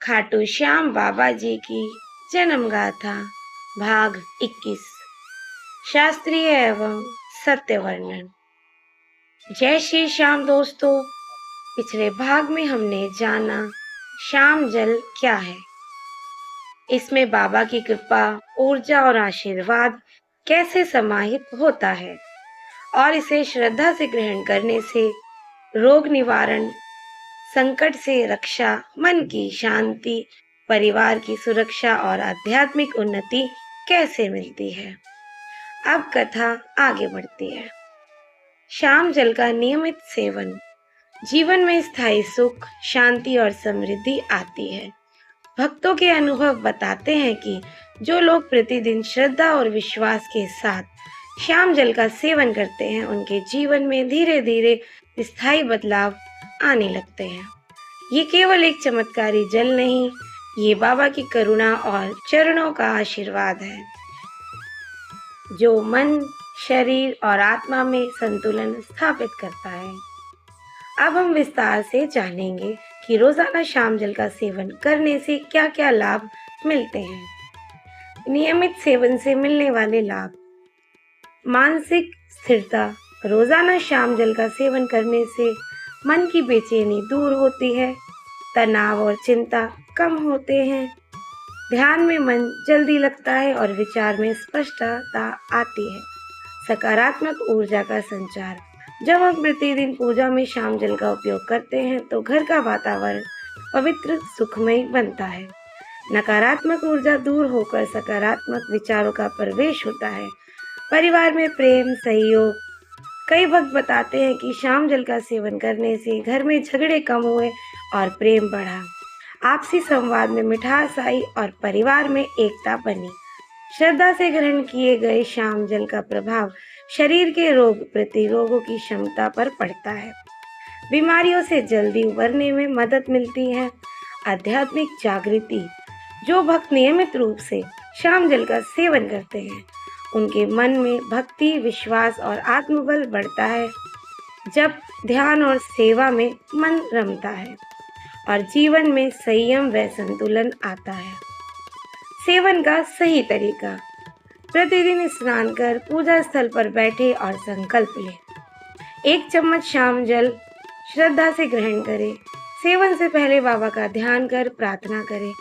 खाटू श्याम बाबा जी की जन्म गाथा भाग 21 शास्त्रीय एवं सत्य वर्णन। जय श्री श्याम दोस्तों, पिछले भाग में हमने जाना श्याम जल क्या है, इसमें बाबा की कृपा, ऊर्जा और आशीर्वाद कैसे समाहित होता है और इसे श्रद्धा से ग्रहण करने से रोग निवारण, संकट से रक्षा, मन की शांति, परिवार की सुरक्षा और आध्यात्मिक उन्नति कैसे मिलती है। अब कथा आगे बढ़ती है। श्याम जल का नियमित सेवन जीवन में स्थायी सुख, शांति और समृद्धि आती है। भक्तों के अनुभव बताते हैं कि जो लोग प्रतिदिन श्रद्धा और विश्वास के साथ श्याम जल का सेवन करते हैं, उनके जीवन में धीरे धीरे स्थायी बदलाव आने लगते हैं। ये केवल एक चमत्कारी जल नहीं, ये बाबा की करुणा और चरणों का आशीर्वाद है जो मन, शरीर और आत्मा में संतुलन स्थापित करता है। अब हम विस्तार से जानेंगे कि रोजाना श्याम जल का सेवन करने से क्या क्या लाभ मिलते हैं। नियमित सेवन से मिलने वाले लाभ: मानसिक स्थिरता। रोजाना श्याम जल का सेवन करने से मन की बेचैनी दूर होती है, तनाव और चिंता कम होते हैं, ध्यान में मन जल्दी लगता है और विचार में स्पष्टता आती है। सकारात्मक ऊर्जा का संचार। जब हम प्रतिदिन पूजा में श्याम जल का उपयोग करते हैं तो घर का वातावरण पवित्र, सुखमय बनता है। नकारात्मक ऊर्जा दूर होकर सकारात्मक विचारों का प्रवेश होता है। परिवार में प्रेम, सहयोग। कई भक्त बताते हैं कि श्याम जल का सेवन करने से घर में झगड़े कम हुए और प्रेम बढ़ा, आपसी संवाद में मिठास आई और परिवार में एकता बनी। श्रद्धा से ग्रहण किए गए श्याम जल का प्रभाव शरीर के रोग प्रतिरोधों की क्षमता पर पड़ता है। बीमारियों से जल्दी उबरने में मदद मिलती है। आध्यात्मिक जागृति। जो भक्त नियमित रूप से श्याम जल का सेवन करते हैं, उनके मन में भक्ति, विश्वास और आत्मबल बढ़ता है। जब ध्यान और सेवा में मन रमता है और जीवन में संयम व संतुलन आता है। सेवन का सही तरीका: प्रतिदिन स्नान कर पूजा स्थल पर बैठे और संकल्प लें। 1 चम्मच श्याम जल श्रद्धा से ग्रहण करें। सेवन से पहले बाबा का ध्यान कर प्रार्थना करें,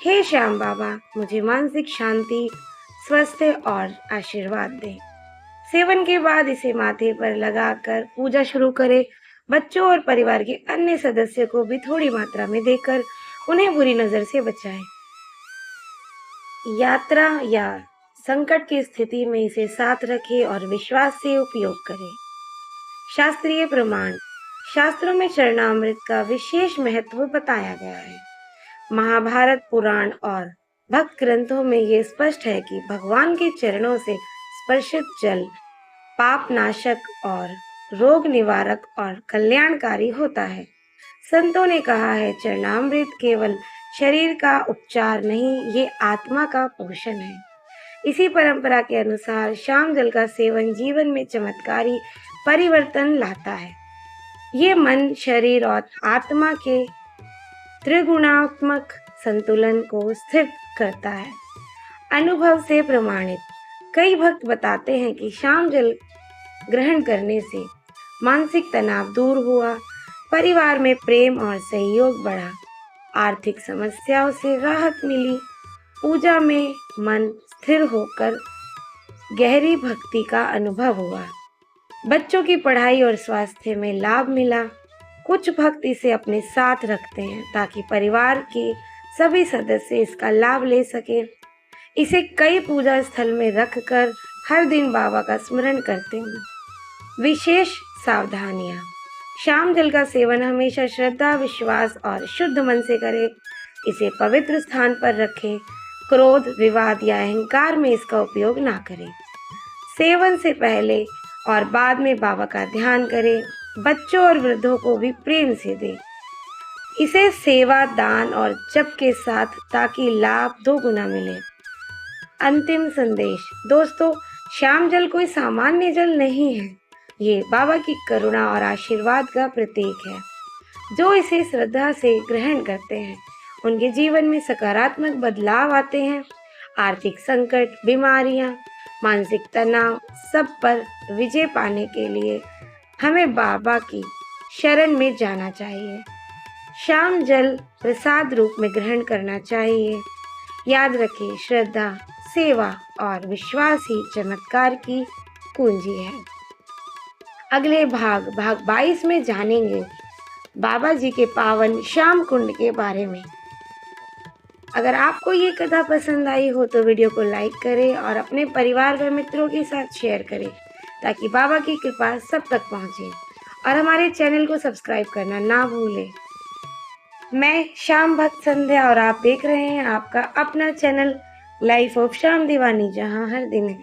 हे श्याम बाबा, मुझे मानसिक शांति, स्वास्थ्य और आशीर्वाद दें। सेवन के बाद इसे माथे पर लगाकर पूजा शुरू करें। बच्चों और परिवार के अन्य सदस्यों को भी थोड़ी मात्रा में देकर उन्हें बुरी नजर से बचाएं। यात्रा या संकट की स्थिति में इसे साथ रखें और विश्वास से उपयोग करें। शास्त्रीय प्रमाण। शास्त्रों में चरणामृत का विशेष महत्व बताया गया है। महाभारत, पुराण और भक्त ग्रंथों में ये स्पष्ट है कि भगवान के चरणों से स्पर्शित जल पाप नाशक और रोग निवारक और कल्याणकारी होता है। संतों ने कहा है, चरणामृत केवल शरीर का उपचार नहीं, ये आत्मा का पोषण है। इसी परंपरा के अनुसार श्याम जल का सेवन जीवन में चमत्कारी परिवर्तन लाता है। ये मन, शरीर और आत्मा के त्रिगुणात्मक संतुलन को स्थिर करता है। अनुभव से प्रमाणित। कई भक्त बताते हैं कि श्याम जल ग्रहण करने से मानसिक तनाव दूर हुआ, परिवार में प्रेम और सहयोग बढ़ा, आर्थिक समस्याओं से राहत मिली, पूजा में मन स्थिर होकर गहरी भक्ति का अनुभव हुआ, बच्चों की पढ़ाई और स्वास्थ्य में लाभ मिला। कुछ भक्त इसे अपने साथ रखते हैं ताकि परिवार के सभी सदस्य इसका लाभ ले सके। इसे कई पूजा स्थल में रखकर हर दिन बाबा का स्मरण करते हैं। विशेष सावधानियां। श्याम जल का सेवन हमेशा श्रद्धा, विश्वास और शुद्ध मन से करें। इसे पवित्र स्थान पर रखें। क्रोध, विवाद या अहंकार में इसका उपयोग ना करें। सेवन से पहले और बाद में बाबा का ध्यान करें। बच्चों और वृद्धों को भी प्रेम से दें। इसे सेवा, दान और जप के साथ, ताकि लाभ 2 गुना मिले। अंतिम संदेश। दोस्तों, श्याम जल कोई सामान्य जल नहीं है, ये बाबा की करुणा और आशीर्वाद का प्रतीक है। जो इसे श्रद्धा से ग्रहण करते हैं, उनके जीवन में सकारात्मक बदलाव आते हैं। आर्थिक संकट, बीमारियां, मानसिक तनाव, सब पर विजय पाने के लिए हमें बाबा की शरण में जाना चाहिए। शाम जल प्रसाद रूप में ग्रहण करना चाहिए। याद रखें, श्रद्धा, सेवा और विश्वास ही चमत्कार की कुंजी है। अगले भाग 22 में जानेंगे बाबा जी के पावन श्याम कुंड के बारे में। अगर आपको ये कथा पसंद आई हो तो वीडियो को लाइक करें और अपने परिवार व मित्रों के साथ शेयर करें ताकि बाबा की कृपा सब तक पहुंचे, और हमारे चैनल को सब्सक्राइब करना ना भूलें। मैं श्याम भक्त संध्या और आप देख रहे हैं आपका अपना चैनल लाइफ ऑफ श्याम दीवानी, जहां हर दिन है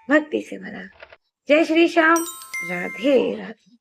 भक्ति से भरा। जय श्री श्याम, राधे राधे।